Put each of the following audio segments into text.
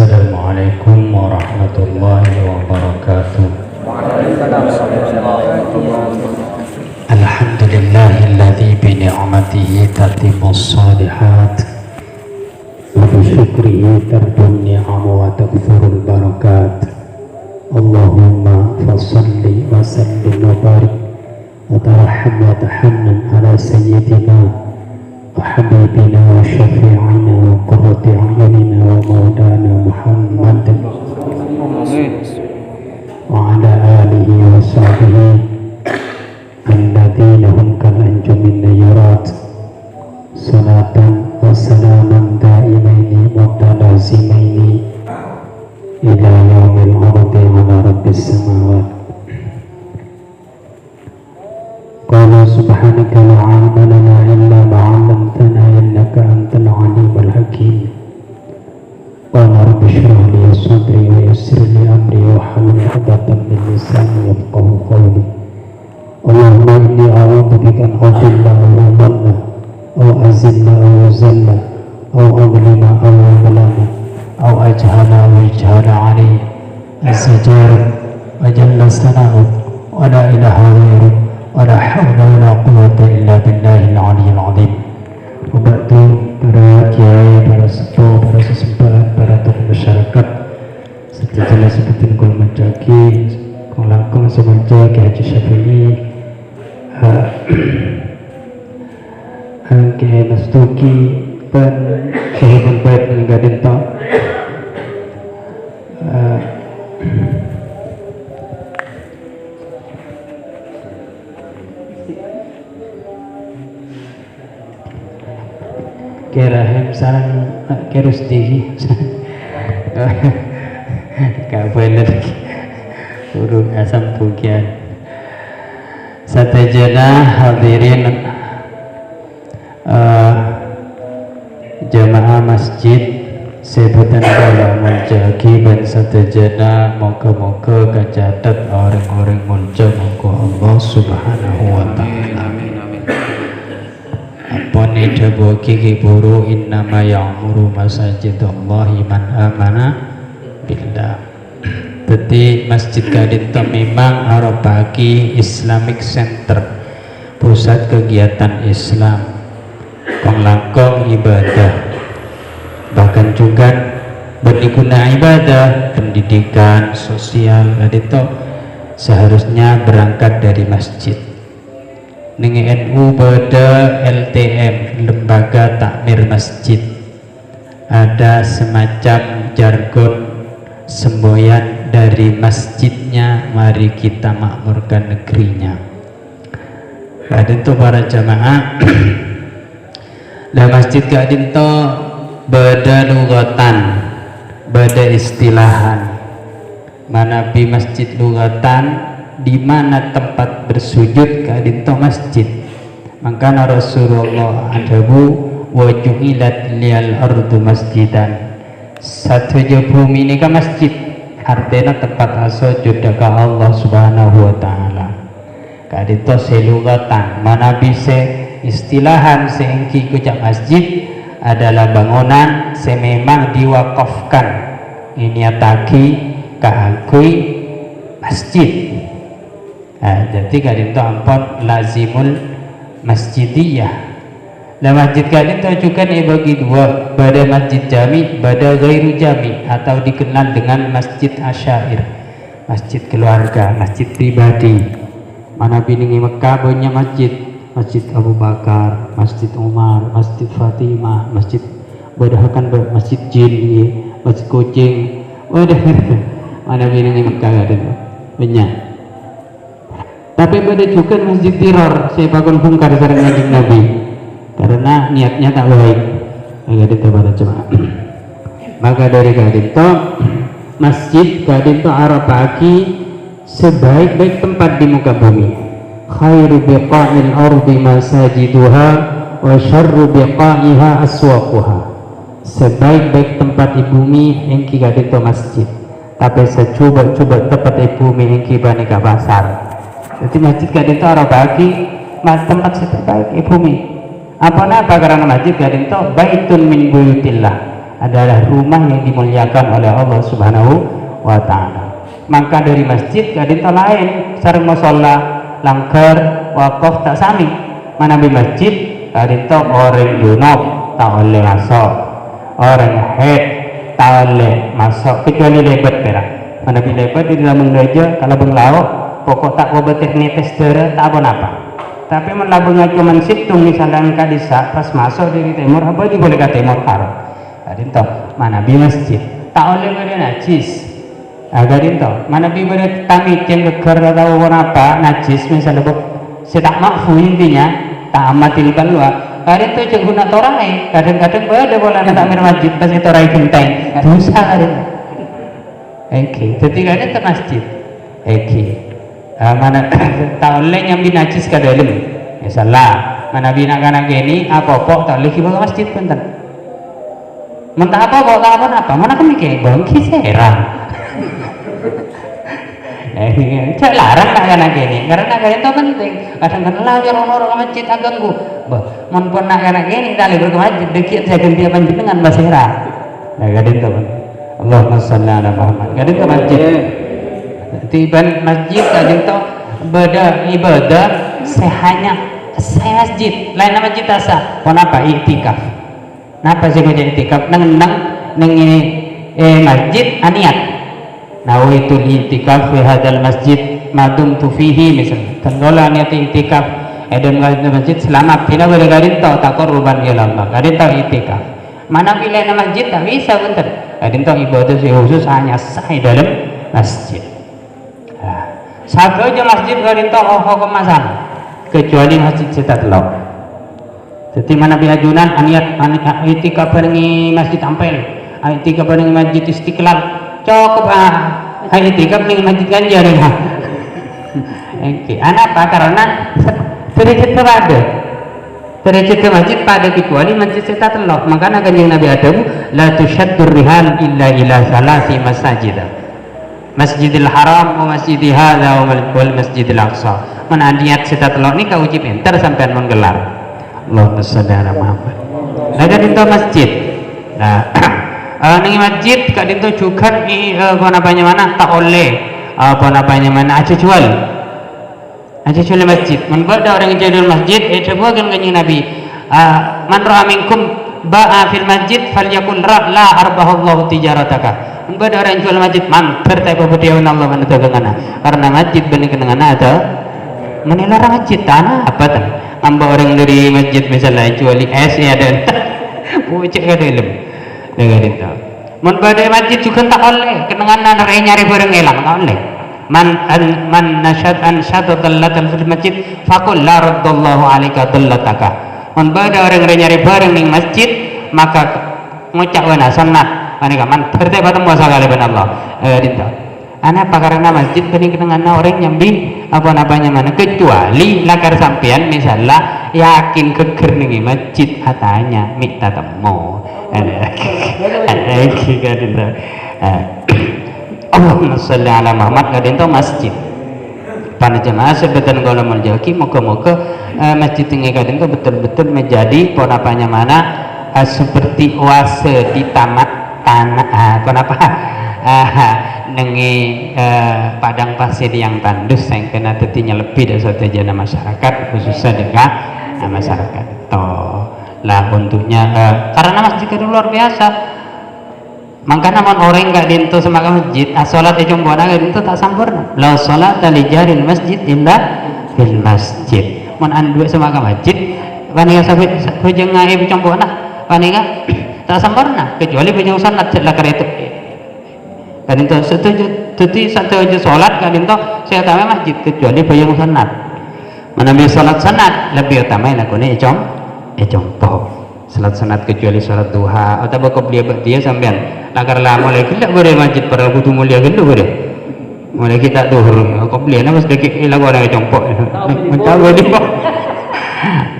Assalamualaikum warahmatullahi wabarakatuh. Alhamdulillahilladzi bi ni'matihi tatimmus shalihat wa bi syukrihi tarbun ni'am wa takfurul barakat. Allahumma fassalli wa sallim wa barik wa tarham wa tahannan ala sayyidina وحبيبنا وشفيعنا وقرة أعيننا ومولانا محمد وعلى آله وصحبه الذين هم كالأنجم النيرات صلاة وسلاما دائمين متلازمين إلى يوم العرض على رب السماوات. قال سبحانك لا علم لنا إلا ما علمتنا إنك أنت العليم الحكيم. قال رب اشرح لي صدري ويسر لي أمري واحلل عقدة من لساني يفقهوا قولي. اللهم إني أعوذ بك أن أضل أو أضل أو أزل أو أزل أو أظلم أو أظلم أو أجهل أو يجهل علي. عز جارك وجل ثناؤك ولا إله غيرك ولا حول ولا قوة إلا بالله العلي العظيم. Waktu para kiai, para sepuh, para sesembahan, para tokoh masyarakat, serta jelas sebutin kul menjagi, kul langkung semenjak Haji Syafi'i, Kiai Mastuki, dan Syahibun Baik Ngadin Tak. Kirahem sarang kerus dihi gak bener burung asam bugian. Satajana hadirin jamaah masjid sebutan kalau menjagi dan satajana moga-moga kecatat orang-orang muncul moga Allah subhanahu wa ta'ala. Poni dabu kiki buru innama ya'muru masajidallahi man amana billah. Jadi masjid kadinto memang arabaki Islamic Center, pusat kegiatan Islam, kong langkong ibadah, bahkan juga berguna ibadah, pendidikan, sosial kadinto seharusnya berangkat dari masjid. Nengi NU pada LTM, lembaga takmir masjid, ada semacam jargon semboyan dari masjidnya, mari kita makmurkan negerinya. Kadinto para jamaah lah masjid kadinto bada lugatan, bada istilahan. Mana bi masjid lugatan, di mana tempat bersujud kadinto masjid. Maka Rasulullah adabu wa ju'ilat liyal ardu masjidan. Satu bumi ini kan masjid, artinya tempat sujud ke Allah subhanahu wa ta'ala. Kadinto selugatan, mana bisa istilahan seengki kucak masjid adalah bangunan sememang diwakafkan ini ataki kahakui masjid. Jadi kadinto ampun lazimul masjidiyah. Nah masjid kadinto juga dibagi dua, pada masjid jami, pada ghairu jami, atau dikenal dengan masjid asyair, masjid keluarga, masjid pribadi. Mana biningi Mekah banyak masjid, masjid Abu Bakar, masjid Umar, masjid Fatimah, masjid badahakan masjid jin, masjid kucing. Wadah mana biningi Mekah kadinto banyak. Tapi pada juga masjid tiror, saya bakal bongkar sarang Kanjeng Nabi karena niatnya tak baik. Kadinto pada jemaah. Maka dari kadinto masjid kadinto arabaki sebaik-baik tempat di muka bumi. Khairu biqa'il ardi masajiduha wa syarru biqa'iha aswaquha. Sebaik-baik tempat di bumi engki kadinto masjid. Tapi secoba-coba tempat di bumi engki banika pasar. Jadi masjid kadinto arabaki tempat terbaik di bumi. Apa karena masjid kadinto baitun min buyutillah, adalah rumah yang dimuliakan oleh Allah Subhanahu wa taala. Maka dari masjid kadin lain sareng musalla langgar wakaf tak sami. Mana di masjid kadin orang junub tak oleh masuk, orang haid tak oleh masuk kecuali lebat perak. Mana di lebat di dalam gereja kalau benglauk pokok tak obat teknik tester tak apa-apa. Tapi melabungnya cuma situng misalnya angka disa pas masuk dari timur apa di boleh ke timur taruh. Kadin mana di masjid tak oleh beri najis. Kadin mana di beri kami cengkeker atau apa najis misalnya sedak makfu intinya tak amatil balwa. Kadin ceng guna torai. Kadang-kadang boleh nak mir masjid pas itu torai genteng dosa kadin. Oke, jadi kadin ke masjid. Oke. Mana tak oleh nyambi najis ke dalam misalnya mana bina kana gini apa-apa tak boleh ke masjid bentar mentah apa-apa tak apa-apa mana kami kayak bangki serang cak larang tak kana gini karena kaya itu penting kadang-kadang lah orang-orang masjid agak ganggu mun pun nak kana gini tak boleh ke masjid dikit saya ganti panjang dengan basera nah kadang itu Allahumma sholli ala Muhammad kadang ke masjid tiban masjid kadang itu beda ibadah saya masjid lain nama masjid asa kenapa iktikaf kenapa sih kerja iktikaf neng ini masjid aniat nawaitu iktikaf fi hadal masjid madum tu fihi misalnya tenggola niat iktikaf dan masjid selamat tidak boleh gadin tau taqarruban ila Allah gadin tau iktikaf mana pilih nama masjid tak bisa bentar gadin tau ibadah khusus hanya sah dalam masjid. Satu aja masjid gadin tau kemasan kecuali masjid cetak telok. Jadi mana biajunan aniat itikaf bareng masjid Ampel, itikaf bareng masjid Istiqlal, cukup itikaf ning masjid Ganjar ya. Oke, apa karena derajat pada derajat ke masjid pada kecuali masjid cetak telok. Makanya kanjeng Nabi Adam la tusyaddur rihal illa ila salasi masajid. Masjidil Haram wa Masjidil Hadza wal Masjidil Aqsa. Mana niat kita telok ni kau uji pintar sampean menggelar. Allahumma sholli ala Muhammad. Ada di masjid. Nah, ning masjid kad itu juga apa namanya mana tak oleh apa namanya mana aja jual masjid. Man ada orang yang jual masjid, coba kan kanjeng Nabi. Man ra'a minkum ba'a fil masjid falyakul la arbahallahu tijarataka. Ada orang jual masjid mantar tapi bediawan Allah menetapkan karena masjid benih kenangan ada menilarang masjid tanah apa tan amba orang dari masjid misalnya jual es ya dan pucuk ke dalam dengan itu mun pada masjid juga tak oleh kenangan nyari barang elang tak oleh man nasyad an syadallatan fil masjid faqul la raddallahu alaika dallataka mun pada orang nyari barang di masjid maka ngucap wana sunat aneka man tertib atau muasa kali ben Allah dinta anak karena masjid bening dengan orang nyambi apa-apanya mana kecuali lakar sampean misalnya yakin keker nih masjid hatanya minta temu kita dinta Allahumma sholli ala Muhammad kadin masjid para jemaah sebetan kalau menjaki moga-moga masjid ini kadin betul-betul menjadi apa-apanya mana seperti oase di tamat tanah kenapa nengi padang pasir yang tandus yang kena tetinya lebih dari satu jana masyarakat khususnya dengan masyarakat toh lah bentuknya karena masjid itu luar biasa makanya namun orang nggak dintu semakan masjid sholat itu buat itu tak sempurna la sholat li jaril masjid illa fil masjid mun andu semakan masjid paninga sampai hujung ibu campurna paninga tak sempurna kecuali banyak sanad lah karena itu kan itu satu aja sholat kan itu saya tahu masjid kecuali banyak sanad menambil sholat sanad lebih utama yang aku nih contoh sholat sanad kecuali sholat duha atau bakal dia sampean lakar lah mulai kita boleh masjid para butuh mulia gitu boleh mulai kita duhur kau beli nama sedikit lagu orang yang contoh mencapai di bawah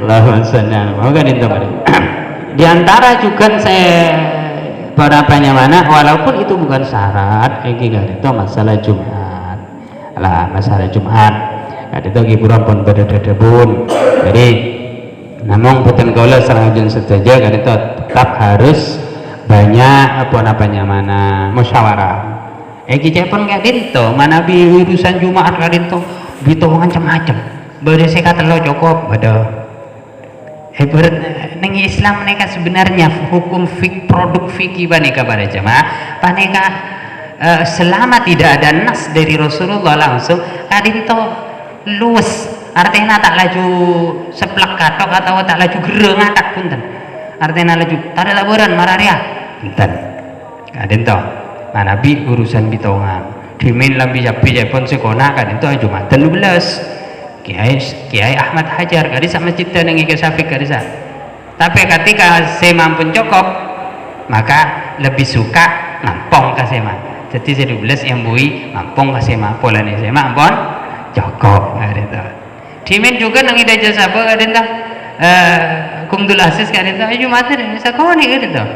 Allahumma sholli ala Muhammad itu di antara juga saya pada mana walaupun itu bukan syarat itu masalah Jumat lah masalah Jumat itu hiburan pun berdedebun jadi namun betul kalau serang setuju kan itu tetap harus banyak apa namanya mana musyawarah. Kita pun gak dinto mana bi urusan Jumat gak dinto bito macam-macam. Berdasar kata lo cukup ada. Neng Islam mereka sebenarnya hukum produk fikih baneka pada jemaah paneka selama tidak ada nas dari Rasulullah langsung kadinto luas artinya tak laju seplak katok atau tak laju gereng atak punten artinya laju tak ada laporan mararia punten kadinto nah nabi urusan bitongan dimin lambi japi japon sekona kadinto Jumatan 12 Kiai Ahmad Hajar kadisa masjid dan yang Syafiq kadisa. Tapi ketika sema pun cukup maka lebih suka ngampong ke sema. Jadi 12 yang bui ngampong ke sema. Pola ni sema ampun cukup kadita. Dimin juga nang ida jasa apa kadita. Kumdul Aziz kadita. Jumatan sekolah ni kadita.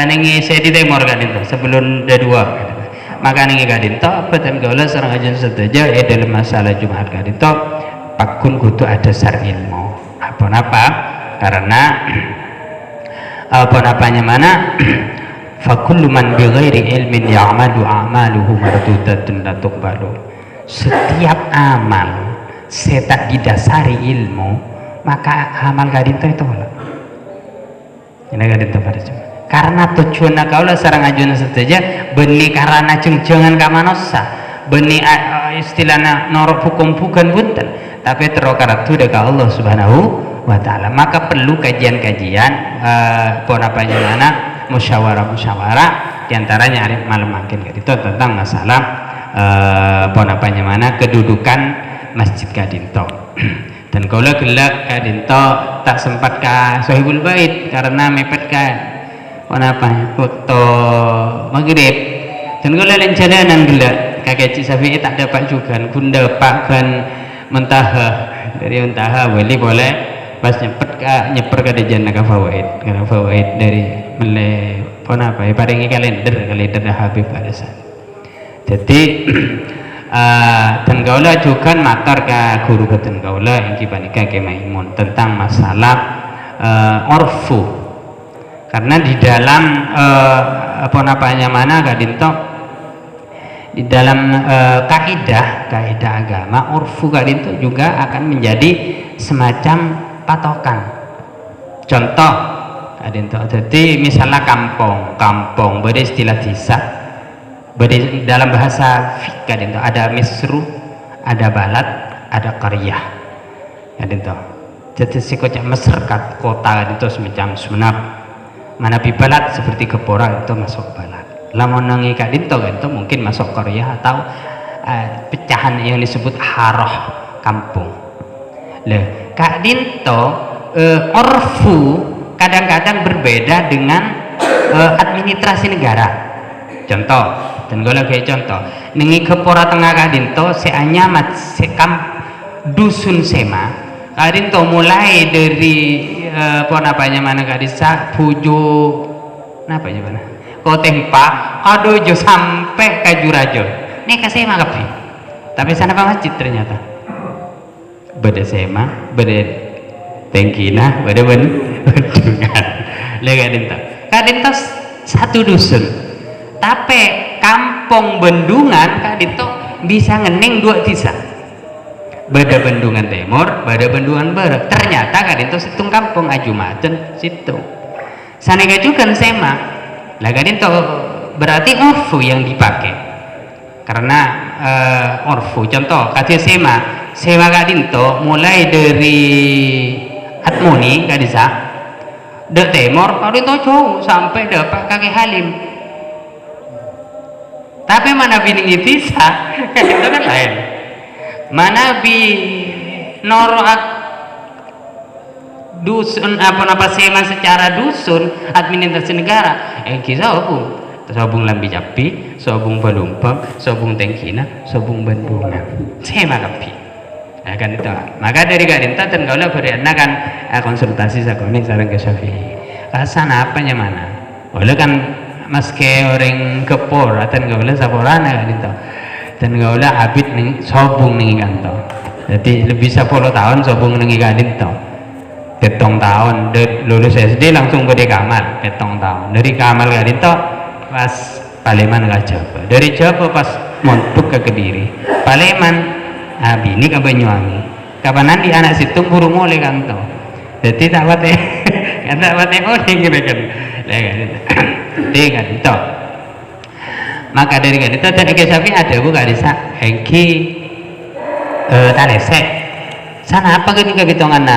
Nengi saya di Timur kadita sebelum D2 kadita. Maka nengi kadita betul gaula sareng ajan sedaja dalam masalah Jumat kadita. Pakun kudu ada sar ilmu apa karena apa namanya mana fakullu man bighairi ilmin ya'malu a'maluhu mardudatun la tuqbalu. Setiap amal tak didasari ilmu maka amal gadinto itu lah ini gadinto pada cuma karena tujuan kaulah sarang ajuan saja benih karena cengcengan kamanosa benih istilahnya norok hukum bukan bunten tapi terokaratu dekat Allah Subhanahu wa Ta'ala. Maka perlu kajian-kajian mana musyawarah diantaranya hari malam makin itu tentang masalah mana kedudukan Masjid Kadinto. Dan kalau gelak Kadinto tak sempat ke Sohibul Bait karena mepet ke waktu maghrib. Dan kalau jalanan gelak kakek Cik Safi tak dapat juga gunda pak kan Muntaha dari Muntaha boleh pas nyeper ke dejan ke fawaid dari mulai apa ya paringi kalender Habib pada saat jadi dan gaula juga matar ke guru dan gaula yang kibanika ke Maimun tentang masalah orfu karena di dalam mana kadinto di dalam kaidah agama urfu kadinto juga akan menjadi semacam patokan contoh kadinto jadi misalnya kampung beristilah desa dalam bahasa fiqh kadinto ada misru ada balad ada qaryah kadinto jadi sikocak masyarakat kota kadinto semacam sunab mana balad seperti Kepora itu masuk balad lamun nangi kadinto mungkin masuk Korea atau pecahan yang disebut haroh kampung. Lah kadinto orfu kadang-kadang berbeda dengan administrasi negara. Contoh, dan gue lagi contoh, nengi Kepora Tengah kadinto seanya dusun sema kadinto mulai dari mana kadisa puju apa mana Kotempa kadojo sampai ke Jurajo ini kasih makapi tapi sana apa masjid ternyata beda sema beda tengkina beda bendungan kadinto satu dusun tapi kampung bendungan kadinto bisa ngening dua desa beda bendungan timur beda bendungan barat ternyata kadinto situng kampung Jumatan situ sana juga sema lah kadinto berarti urfu yang dipakai karena urfu contoh kata sema kadinto mulai dari Atmoni kadisa de Timur kadinto jauh sampai dapat Kakek Halim tapi mana bini bisa kadinto kan lain mana bi norak dusun apa sema secara dusun administrasi negara kisah sobung lambi japi sobung pelumpang sobung tengkina sobung bendungan sema kapi kan itu maka dari kadinta dan kaulah beriana kan konsultasi sakoni sareng ke Syafi'i rasana apanya mana boleh kan maske orang Kepora dan kaulah saporana kadinta dan kaulah abid ning sobung ning kantor jadi lebih 10 tahun sobung ning kadinta tahun lulus SD langsung ke Kamal 7 tahun. Dari Kamal kadinto pas Paleman ke Jawa, dari Jawa pas montuk ke Kediri, Paleman bini ke Banyuwangi, kapan nanti anak situ burung mulai kanto, jadi tak wate tak wate gitu kan, deh kanto. Maka dari kanto dari kesapi ada bukan desa hengki talesek sana apa gini kegitungan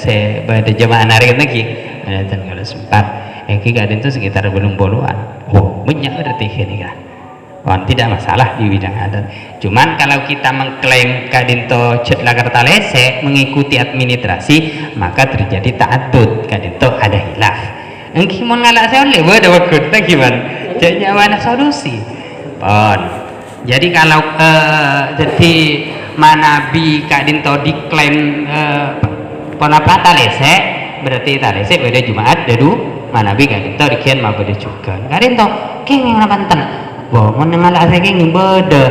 se pada jemaah narik lagi dan kalau sempat hengki kadin itu sekitar belum puluhan. Oh, banyak berarti ini kan. Tidak masalah di bidang adat. Cuman kalau kita mengklaim kadinto lagar talese mengikuti administrasi, maka terjadi ta'addud, kadinto ada hilaf. Engki mon ngalak saya oleh ada waktu gimana? Jadi mana solusi? Jadi kalau jadi manabi kadinto diklaim penapa talese, berarti talese pada Jumat dadu manabi kadinto dikian ma beda juga. Kadinto keng yang banten. Bahwa menengah asing beda,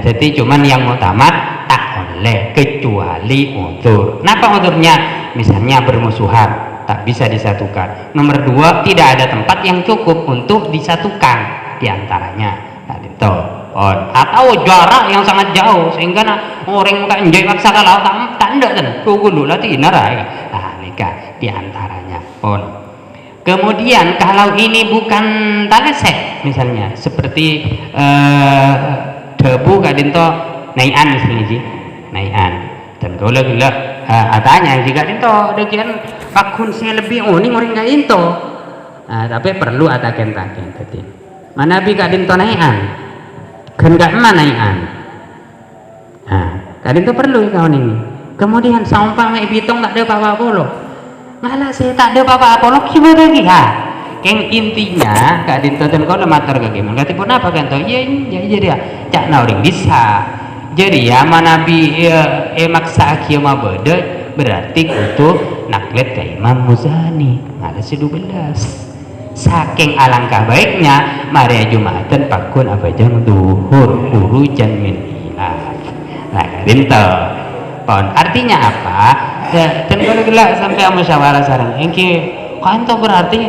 jadi cuman yang utama tak oleh kecuali unsur. Kenapa unsurnya? Misalnya bermusuhan tak bisa disatukan. Nomor 2 tidak ada tempat yang cukup untuk disatukan diantaranya. Itu atau jarak yang sangat jauh sehingga orang muka enjoy maksa kalau tak ada kan. Dulu latih nara ya. Nah nikah diantaranya pun. Kemudian kalau ini bukan talesek misalnya seperti debu kadinto naian misalnya sih naian dan kalau gila atanya jika kadinto dekian pakun saya lebih uning orang kadinto tapi perlu ataken tadi mana bi kadinto naian kan gak mana naian kadinto perlu kau ini kemudian sampang mai bitong tak ada apa-apa polo malah saya tak ada apa-apa lo gimana lagi yang intinya kak dintonton kau matur ke gimana katipun apa kan toh ya jadi ya cak nauring bisa jadi ya manabi maksa akhir ma beda berarti kutu naklet ke Imam Muzani malah 12 saking alangkah baiknya Maria Jumatan pakun apa jam duhur urujan min hilaf nah dinton artinya apa dan kalau gila sampai musyawarah sarang engki kanto berarti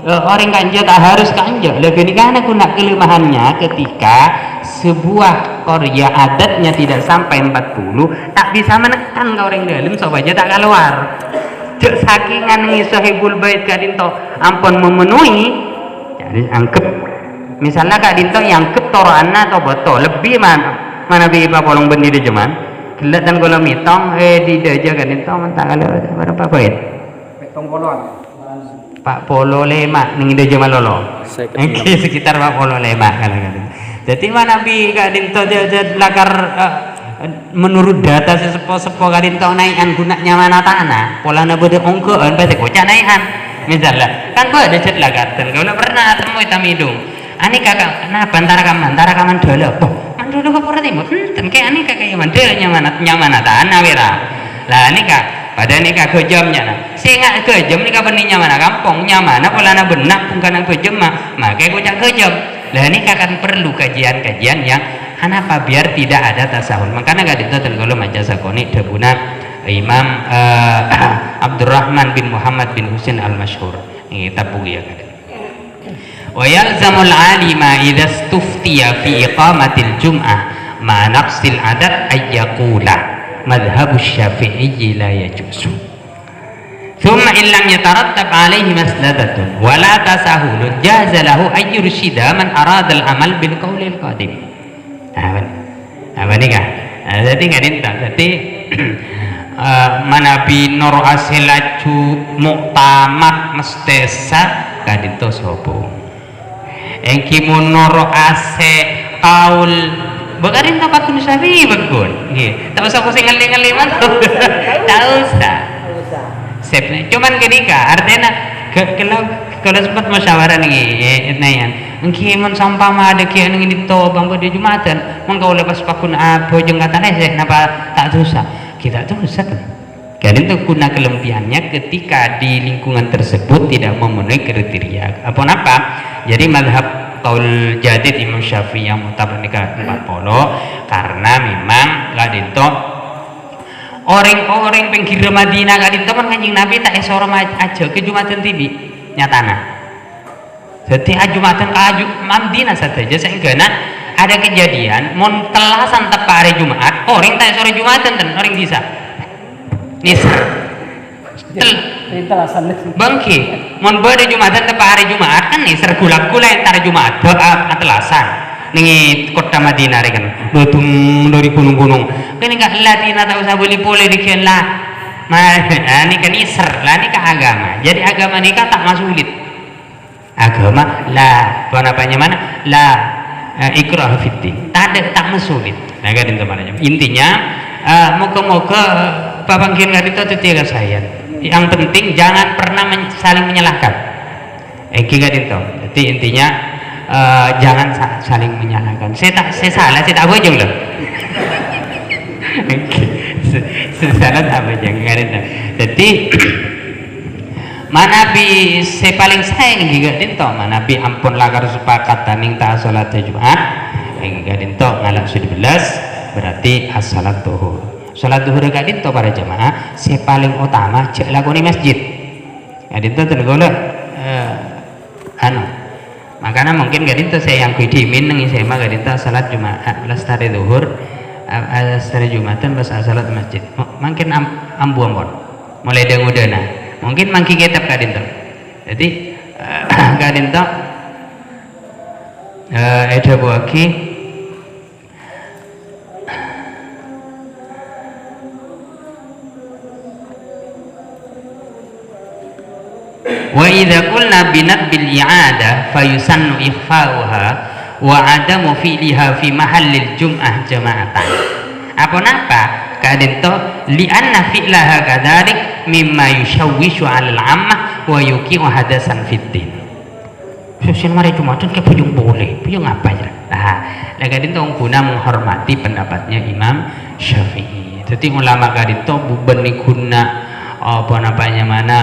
orang kanja tak harus kanja lagi ini karena guna kelemahannya ketika sebuah Korea adatnya tidak sampai 40 tak bisa menekan ke orang dalam sobat aja tak keluar sakingan sahibul bait kadinto ampun memenuhi jadi angkep misalnya kadinto yang ketoroanna atau botol lebih mana bi polong benih di zaman gelat dan kalau mitong di daja kan itu mentah kalau berapa poin mitong polon Pak Polo lema ning daja malolo sekitar Pak Polo lema kalau kan jadi mana bi kadinto jaja lakar menurut data sesepo kadinto naikan gunanya mana tanah polana bede ongkoan pasti kocak naikan misalnya kan gua ada cet lakar dan kalau pernah temui tamidung ani kakak nah antara kaman dulu dulu ke Pura Timur dan kayak aneh kakak nyaman tanah wira lah ini kak pada ini kak kejamnya nah saya nggak kejam ini kapan ini nyaman kampung nyaman pelana benak bukan kejam makanya gue cak kejam lah ini akan perlu kajian-kajian yang kenapa biar tidak ada tasahul makanya gak ditentu kalau maca sakoni debuna Imam Abdurrahman bin Muhammad bin Husain al-Masyhur ini kita buku ya kan wa yalzamul alima idza stuftiya fi iqamatil jum'ah ma naqsil adat ayyaqula madhhabu syafi'i la yajuzu thumma in lam yatarattab alaihi masladatun wa la tasahulun jaza lahu ay yurshida man arada al amal bil qawli al qadim apa nih kah jadi kadinta jadi manabi nur asilaju muktamad mestesa kadinto sopo engki munur ase kaul bagarin apa kun sabi bagun nggih tak usah pusing ngali-ngali man tak usah sepne cuman gini ka artinya kalau sempat musyawarah nih nayan engki mun sampama ada kian ngini to bangko di Jumatan mun kau lepas pakun bojong katane sih napa tak susah kita tuh rusak kalian tuh guna kelempiannya ketika di lingkungan tersebut tidak memenuhi kriteria apa jadi madhab qaul jadid Imam Syafi'i yang mutabak nikah 40 karena memang kadinto orang-orang pinggir Madinah kadin teman Kanjeng Nabi tak esoro aja ke Jumatan tibi nyatana. Jadi Jumatan ke Madinah saja sehingga ada kejadian mon telasan tepat hari Jumat orang tak esoro Jumatan dan orang bisa nisa bangki mon pada Jumatan tepat hari Jumat kan nih sergulak-gulak antara Jumat telasan nih kota Madinah kan dotung dari gunung-gunung kan enggak Latina tak usah boleh dikian lah ini kan iser lah ini kan agama jadi agama ini kan tak masulit agama lah apa mana lah ikrah fiddin tak masulit nah kan intinya moga-moga papangkin itu tiga saya yang penting jangan pernah saling menyalahkan jadi intinya jangan saling menyalahkan saya salah saya tak bojong loh salah tak bojong jadi manabi saya paling sayang juga dinto manabi ampun lagar sepakat taning tak salat Jumat juga dinto ngalap 11 berarti as-salat duhur salat duhur gak dinto para jemaah saya paling utama cek lakoni masjid gak dinto tergola makanya mungkin gak dinto saya yang kuidimin nang saya mah gak dinto salat Jumat lestari duhur lestari Jumatan pas salat masjid mungkin ambu ampun mulai dengudana mungkin mangki kitab gak dinto jadi gak dinto ada buaki wa idza qulna binat bil i'adah fayusannu ikhfa'uha wa adamu fi'liha fi mahallil jum'ah jama'atan apa napa kadento li'anna fi'laha kadzalik mimma yushawwishu 'alal 'ammah wa yuqi'u hadasan fiddin sosial mari Jumatan ke puyung boleh puyung apa ya nah kadento guna menghormati pendapatnya Imam Syafi'i jadi ulama kadento buben guna apa namanya mana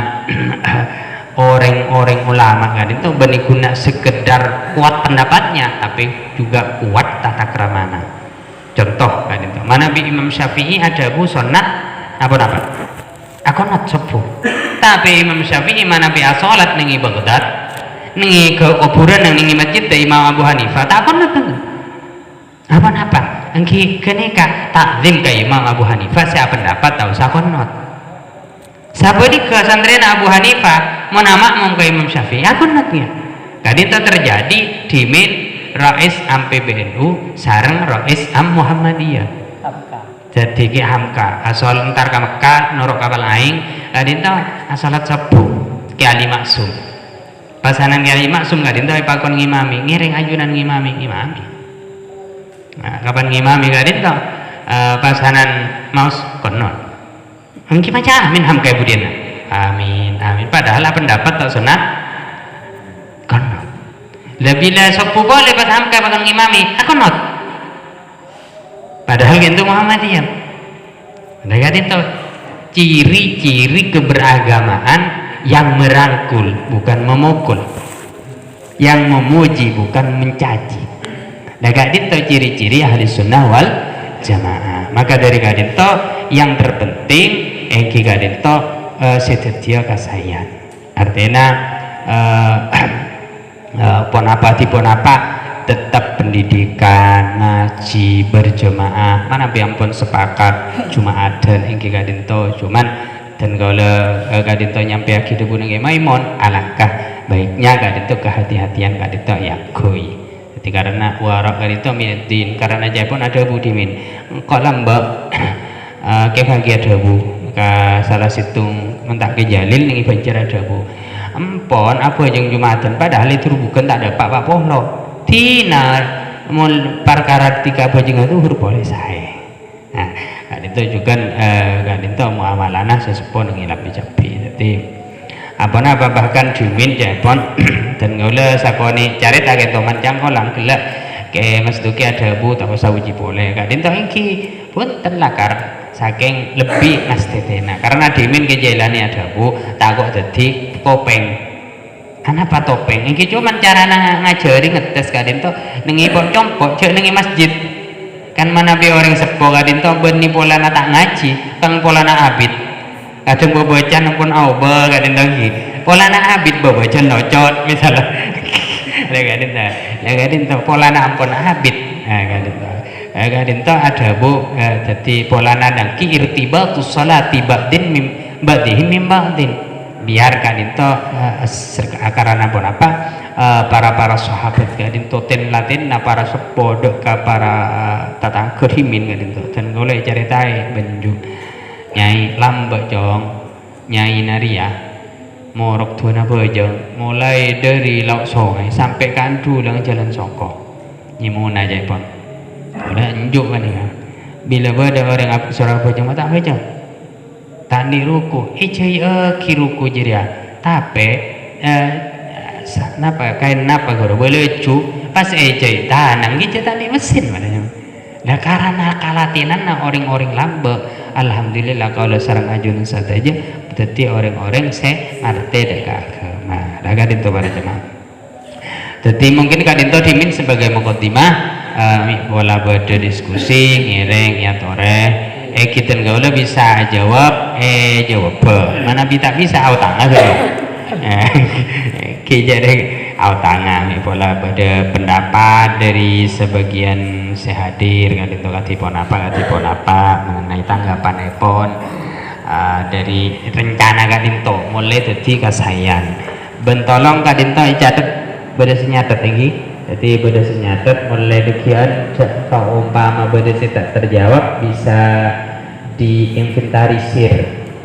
orang-orang ulama kan itu benih guna sekedar kuat pendapatnya tapi juga kuat tata keramana contoh kan itu mana bi Imam Syafi'i ada bu sunat apa aku not sepuh tapi Imam Syafi'i mana bi asolat nengi Baghdad nengi ke kuburan nengi masjid dari Imam Abu Hanifah tak aku not apa engki kenika takzim ke Imam Abu Hanifah saya pendapat tak usah konot sabadi ke santren Abu Hanifah mau nama mau ke Imam Syafi'i aku natnya kan itu terjadi di min Rais Am PBNU sareng Rais Am Muhammadiyah jadi ke Hamka asal entar ke Mekah norok kapal aing kan itu asalat sepuh ke Ali Maksum pasanan ke Ali Maksum kan itu pakon ngimami ngiring ajunan ngimami nah kapan ngimami kan itu pasanan maus konon mungkin macam amin ham kayak budiana amin padahal pendapat tak sunat konon bila sopu boleh pas ham kayak bakal ngimami aku not padahal gitu Muhammadiyah mereka itu ciri-ciri keberagamaan yang merangkul bukan memukul yang memuji bukan mencaci mereka itu ciri-ciri ahli sunnah wal jamaah maka dari kadito yang terpenting engki kadito sedetia kasayan artinya ponapa tetap pendidikan ngaji berjemaah mana biampun sepakat Jumatan engki kadito cuman dan kalau kadito nyampe hidup nang Maimun alangkah baiknya kadito kehati-hatian kadito ya koi jadi karena warak kadito mitin karena japon ada budimin kok lambak kebahagia dabu ka salah situng mentak ke jalil ning banjar dabu empon apa yang Jumatan padahal itu bukan tak ada pak pohlo tina mun perkara tiga bajing itu boleh saya nah kan itu juga kan itu muamalana sesepuh ngilap bijabi jadi apa bahkan dimin japon dan ngula sakoni cari tak toman cangkolang gelak ke Mas Duki ada bu tak usah uji boleh kan itu iki pun terlakar saking lebih mastetena karena dimin kejailani ada bu takut jadi topeng kenapa topeng ini cuma cara ngajari ngetes kadin tuh nengi pocong cek nengi masjid kan mana be orang sepo kadin to beni polana tak ngaji kang polana abid kadang bobocan pun auba kadin to iki polana abid bobocan nocot misalnya kadin to polana ampun abid kadin to ada bu jadi polana dangki irtibatus salati ba'din ba'dihim mim ba'din biar kadin to karena pun apa para sahabat kadin to ten latin na para sepodok ka para tatang kerimin kadin to dan golek caritae benju nyai lambek jong nyai naria morok tuana bejeng mulai dari laut sungai sampai kandu lang jalan songko nyimuna aja pon udah njuk kan ya bila ada orang apa suara bejeng mata bejeng tani ruku kiruku jiria tapi napa kain napa guru boleh cu pas tanang gitu tadi mesin makanya nah karena kalatinan orang-orang lambe alhamdulillah kalau sarang ajun saja jadi orang-orang saya ngerti dekat agama dah kadinto para jemaah jadi mungkin kadinto dimin sebagai mukaddimah bola pada diskusi ngiring ya tore kita nggak bisa jawab jawab mana bisa autang aja jadi autang bola pada pendapat dari sebagian sehadir kan itu katipon apa mengenai tanggapan epon dari rencana kadinto mulai jadi kasayan bentolong kadinto catat beda senyatet tinggi jadi beda senyatet mulai dekian kalau umpama beda tidak terjawab bisa diinventarisir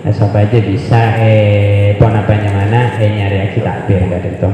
nah, sampai aja bisa pon apanya mana nyari takbir kadinto